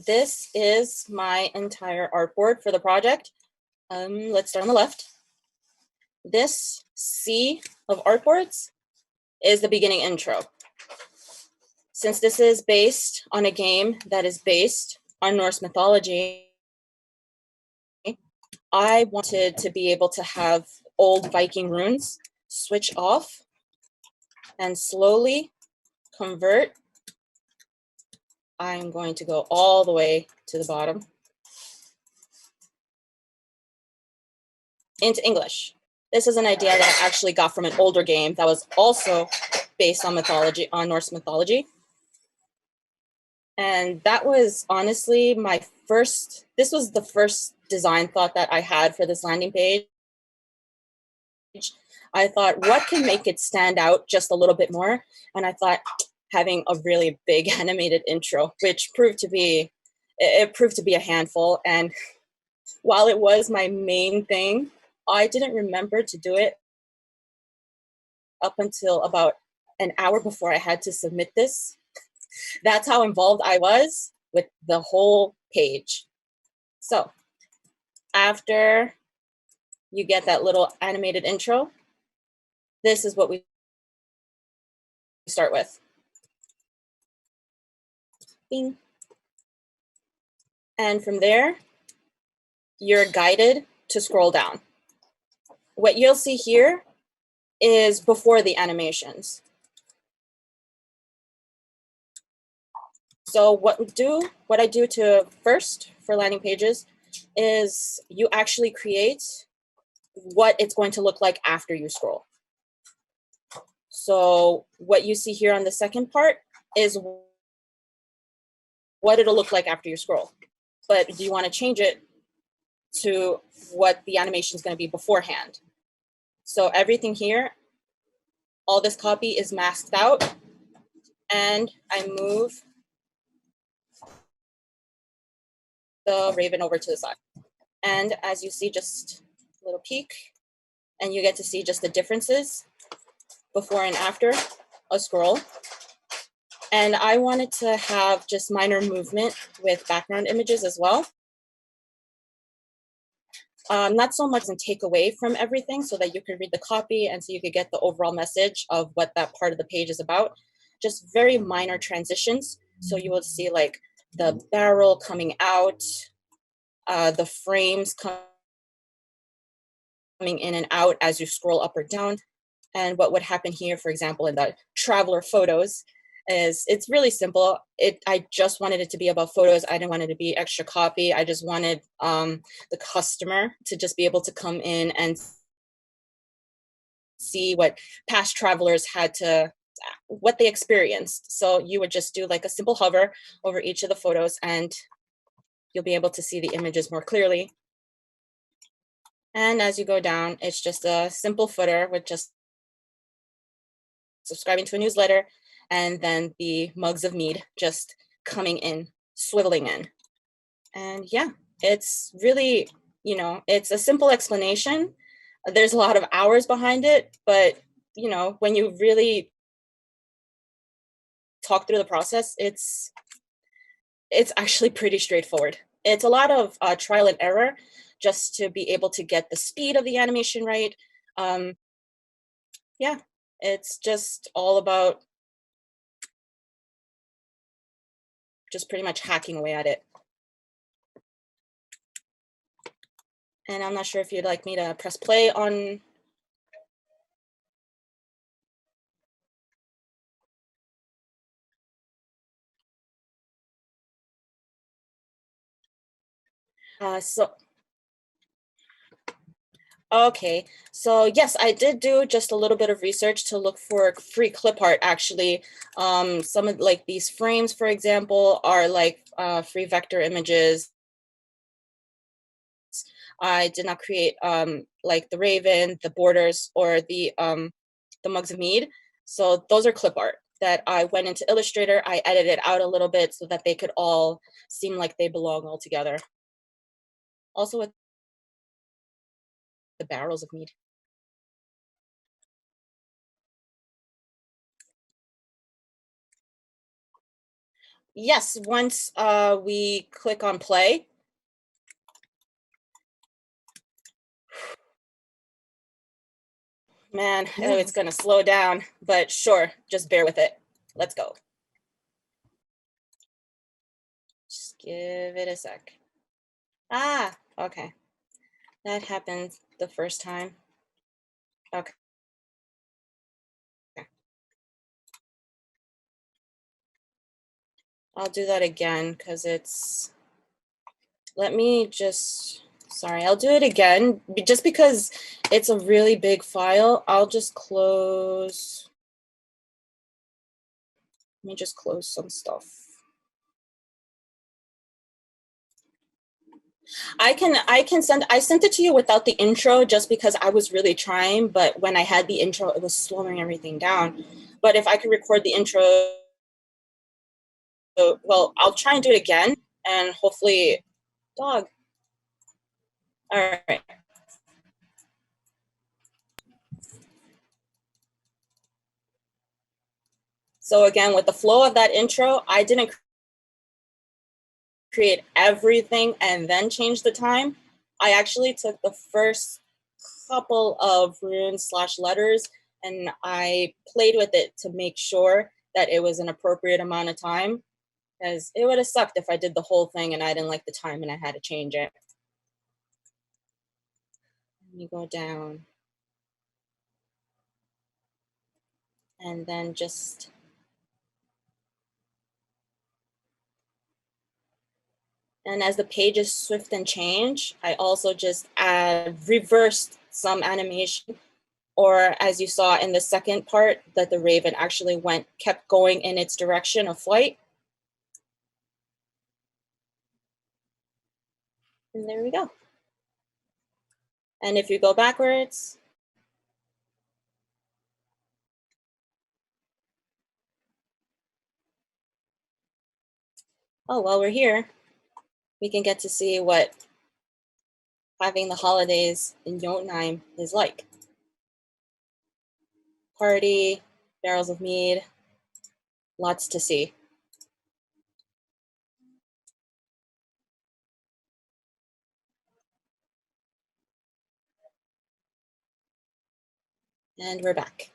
This is my entire artboard for the project. Let's start on the left. This sea of artboards is the beginning intro. Since this is based on a game that is based on Norse mythology, I wanted to be able to have old Viking runes switch off and slowly convert. I'm going to go all the way to the bottom into English. This is an idea that I actually got from an older game that was also based on mythology, on Norse mythology. And that was honestly this was the first design thought that I had for this landing page. I thought, what can make it stand out just a little bit more? And I thought having a really big animated intro, which proved to be a handful. And while it was my main thing, I didn't remember to do it up until about an hour before I had to submit this. That's how involved I was with the whole page. So after you get that little animated intro, this is what we start with. Bing. And from there, you're guided to scroll down. What you'll see here is before the animations. So what I do to first for landing pages is you actually create what it's going to look like after you scroll. So what you see here on the second part is what it'll look like after you scroll. But do you want to change it to what the animation is going to be beforehand? So everything here, all this copy is masked out, and I move the raven over to the side. And as you see, just a little peek, and you get to see just the differences before and after a scroll. And I wanted to have just minor movement with background images as well. Not so much and take away from everything so that you could read the copy and so you could get the overall message of what that part of the page is about. Just very minor transitions. So you will see like the barrel coming out, the frames coming in and out as you scroll up or down. And what would happen here, for example, in the traveler photos, is it's really simple. I just wanted it to be about photos. I didn't want it to be extra copy. I just wanted the customer to just be able to come in and see what past travelers what they experienced. So you would just do like a simple hover over each of the photos and you'll be able to see the images more clearly. And as you go down, it's just a simple footer with just subscribing to a newsletter, and then the mugs of mead just coming in, swiveling in. And yeah, it's really, it's a simple explanation. There's a lot of hours behind it, but when you really talk through the process, it's actually pretty straightforward. It's a lot of trial and error just to be able to get the speed of the animation right. Yeah, it's just all about just pretty much hacking away at it. And I'm not sure if you'd like me to press play on. Okay, so yes, I did do just a little bit of research to look for free clip art actually. Some of like these frames, for example, are like free vector images. I did not create like the raven, the borders, or the mugs of mead. So those are clip art that I went into Illustrator. I edited out a little bit so that they could all seem like they belong all together. Also with the barrels of mead. Yes, once we click on play, man, oh, it's gonna slow down, but sure, just bear with it. Let's go. Just give it a sec. Ah, okay. That happened the first time. Okay. I'll do that again because it's, let me just, sorry, I'll do it again just because it's a really big file. I'll just close, let me just close some stuff. I sent it to you without the intro just because I was really trying, but when I had the intro, it was slowing everything down. But if I could record the intro, well, I'll try and do it again and hopefully, dog. All right. So again, with the flow of that intro, I didn't create everything and then change the time. I actually took the first couple of runes slash letters and I played with it to make sure that it was an appropriate amount of time, because it would have sucked if I did the whole thing and I didn't like the time and I had to change it. Let me go down and then just, and as the pages shift and change, I also just reversed some animation, or as you saw in the second part, that the raven actually kept going in its direction of flight. And there we go. And if you go backwards, oh, while we're here, we can get to see what having the holidays in Jotunheim is like. Party, barrels of mead, lots to see. And we're back.